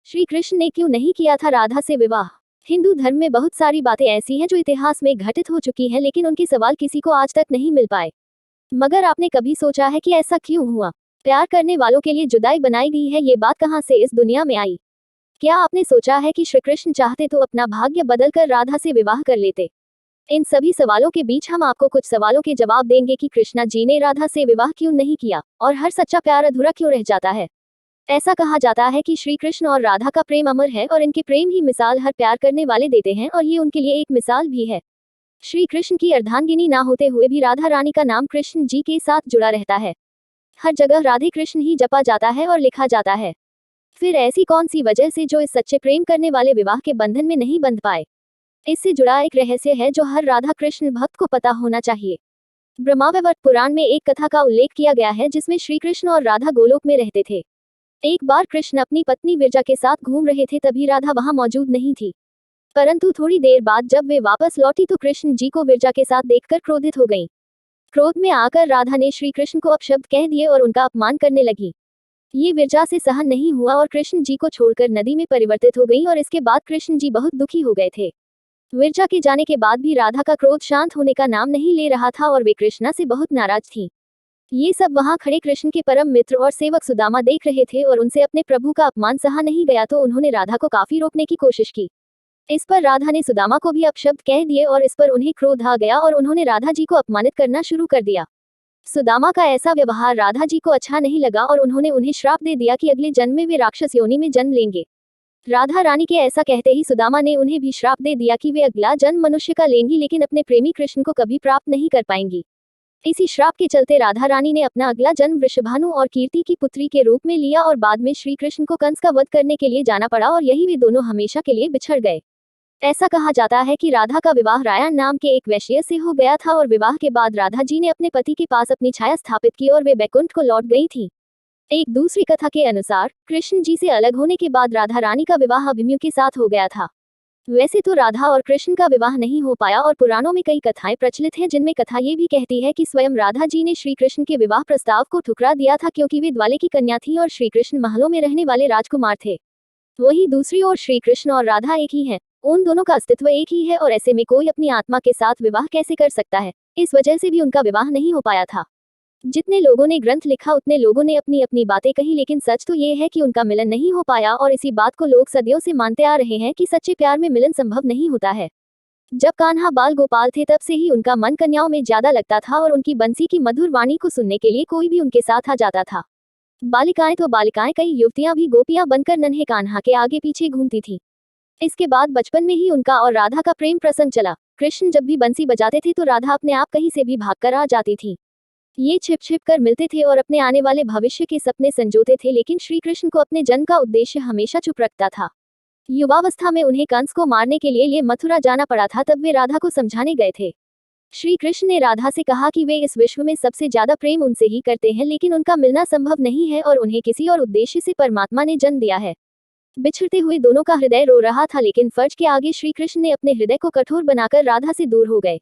श्री कृष्ण ने क्यों नहीं किया था राधा से विवाह? हिंदू धर्म में बहुत सारी बातें ऐसी हैं जो इतिहास में घटित हो चुकी हैं, लेकिन उनके सवाल किसी को आज तक नहीं मिल पाए। मगर आपने कभी सोचा है कि ऐसा क्यों हुआ? प्यार करने वालों के लिए जुदाई बनाई गई है, ये बात कहाँ से इस दुनिया में आई? क्या आपने सोचा है कि श्री कृष्ण चाहते तो अपना भाग्य बदलकर राधा से विवाह कर लेते? इन सभी सवालों के बीच हम आपको कुछ सवालों के जवाब देंगे कि कृष्णा जी ने राधा से विवाह क्यों नहीं किया और हर सच्चा प्यार अधूरा क्यों रह जाता है। ऐसा कहा जाता है कि श्री कृष्ण और राधा का प्रेम अमर है और इनके प्रेम ही मिसाल हर प्यार करने वाले देते हैं, और ये उनके लिए एक मिसाल भी है। श्री कृष्ण की अर्धांगिनी ना होते हुए भी राधा रानी का नाम कृष्ण जी के साथ जुड़ा रहता है। हर जगह राधे कृष्ण ही जपा जाता है और लिखा जाता है। फिर ऐसी कौन सी वजह से जो इस सच्चे प्रेम करने वाले विवाह के बंधन में नहीं बंध पाए? इससे जुड़ा एक रहस्य है जो हर राधा कृष्ण भक्त को पता होना चाहिए। ब्रह्मावैवर्त पुराण में एक कथा का उल्लेख किया गया है जिसमें श्री कृष्ण और राधा गोलोक में रहते थे। एक बार कृष्ण अपनी पत्नी विरजा के साथ घूम रहे थे, तभी राधा वहां मौजूद नहीं थी। परंतु थोड़ी देर बाद जब वे वापस लौटी तो कृष्ण जी को विरजा के साथ देखकर क्रोधित हो गईं। क्रोध में आकर राधा ने श्री कृष्ण को अपशब्द कह दिए और उनका अपमान करने लगी। ये विरजा से सहन नहीं हुआ और कृष्ण जी को छोड़कर नदी में परिवर्तित हो गई, और इसके बाद कृष्ण जी बहुत दुखी हो गए थे। विरजा के जाने के बाद भी राधा का क्रोध शांत होने का नाम नहीं ले रहा था और वे कृष्णा से बहुत नाराज थीं। ये सब वहां खड़े कृष्ण के परम मित्र और सेवक सुदामा देख रहे थे और उनसे अपने प्रभु का अपमान सहा नहीं गया तो उन्होंने राधा को काफी रोकने की कोशिश की। इस पर राधा ने सुदामा को भी अपशब्द कह दिए और इस पर उन्हें क्रोध आ गया और उन्होंने राधा जी को अपमानित करना शुरू कर दिया। सुदामा का ऐसा व्यवहार राधा जी को अच्छा नहीं लगा और उन्होंने उन्हें श्राप दे दिया कि अगले जन्म में वे राक्षस योनि में जन्म लेंगे। राधा रानी के ऐसा कहते ही सुदामा ने उन्हें भी श्राप दे दिया कि वे अगला जन्म मनुष्य का लेंगी, लेकिन अपने प्रेमी कृष्ण को कभी प्राप्त नहीं कर पाएंगी। इसी श्राप के चलते राधा रानी ने अपना अगला जन्म वृषभानु और कीर्ति की पुत्री के रूप में लिया और बाद में श्री कृष्ण को कंस का वध करने के लिए जाना पड़ा और यही वे दोनों हमेशा के लिए बिछड़ गए। ऐसा कहा जाता है कि राधा का विवाह रायण नाम के एक वैश्य से हो गया था और विवाह के बाद राधा जी ने अपने पति के पास अपनी छाया स्थापित की और वे बैकुंठ को लौट गई थी। एक दूसरी कथा के अनुसार कृष्ण जी से अलग होने के बाद राधा रानी का विवाह अभिमन्यु के साथ हो गया था। वैसे तो राधा और कृष्ण का विवाह नहीं हो पाया और पुराणों में कई कथाएं प्रचलित हैं, जिनमें कथा ये भी कहती है कि स्वयं राधा जी ने श्री कृष्ण के विवाह प्रस्ताव को ठुकरा दिया था क्योंकि वे द्वाले की कन्या थी और श्री कृष्ण महलों में रहने वाले राजकुमार थे। वहीं दूसरी ओर श्री कृष्ण और राधा एक ही हैं, उन दोनों का अस्तित्व एक ही है और ऐसे में कोई अपनी आत्मा के साथ विवाह कैसे कर सकता है? इस वजह से भी उनका विवाह नहीं हो पाया था। जितने लोगों ने ग्रंथ लिखा उतने लोगों ने अपनी अपनी बातें कही, लेकिन सच तो ये है कि उनका मिलन नहीं हो पाया और इसी बात को लोग सदियों से मानते आ रहे हैं कि सच्चे प्यार में मिलन संभव नहीं होता है। जब कान्हा बाल गोपाल थे तब से ही उनका मन कन्याओं में ज्यादा लगता था और उनकी बंसी की मधुर वाणी को सुनने के लिए कोई भी उनके साथ आ जाता था। बालिकाएं तो बालिकाएं, कई युवतियां भी गोपियां बनकर नन्हे कान्हा के आगे पीछे घूमती थी। इसके बाद बचपन में ही उनका और राधा का प्रेम प्रसंग चला। कृष्ण जब भी बंसी बजाते थे तो राधा अपने आप कहीं से भी भागकर आ जाती थी। ये छिप छिप कर मिलते थे और अपने आने वाले भविष्य के सपने संजोते थे, लेकिन श्री कृष्ण को अपने जन्म का उद्देश्य हमेशा चुप रखता था। युवावस्था में उन्हें कंस को मारने के लिए मथुरा जाना पड़ा था, तब वे राधा को समझाने गए थे। श्री कृष्ण ने राधा से कहा कि वे इस विश्व में सबसे ज्यादा प्रेम उनसे ही करते हैं, लेकिन उनका मिलना संभव नहीं है और उन्हें किसी और उद्देश्य से परमात्मा ने जन्म दिया है। बिछड़ते हुए दोनों का हृदय रो रहा था, लेकिन फर्ज के आगे श्री कृष्ण ने अपने हृदय को कठोर बनाकर राधा से दूर हो गए।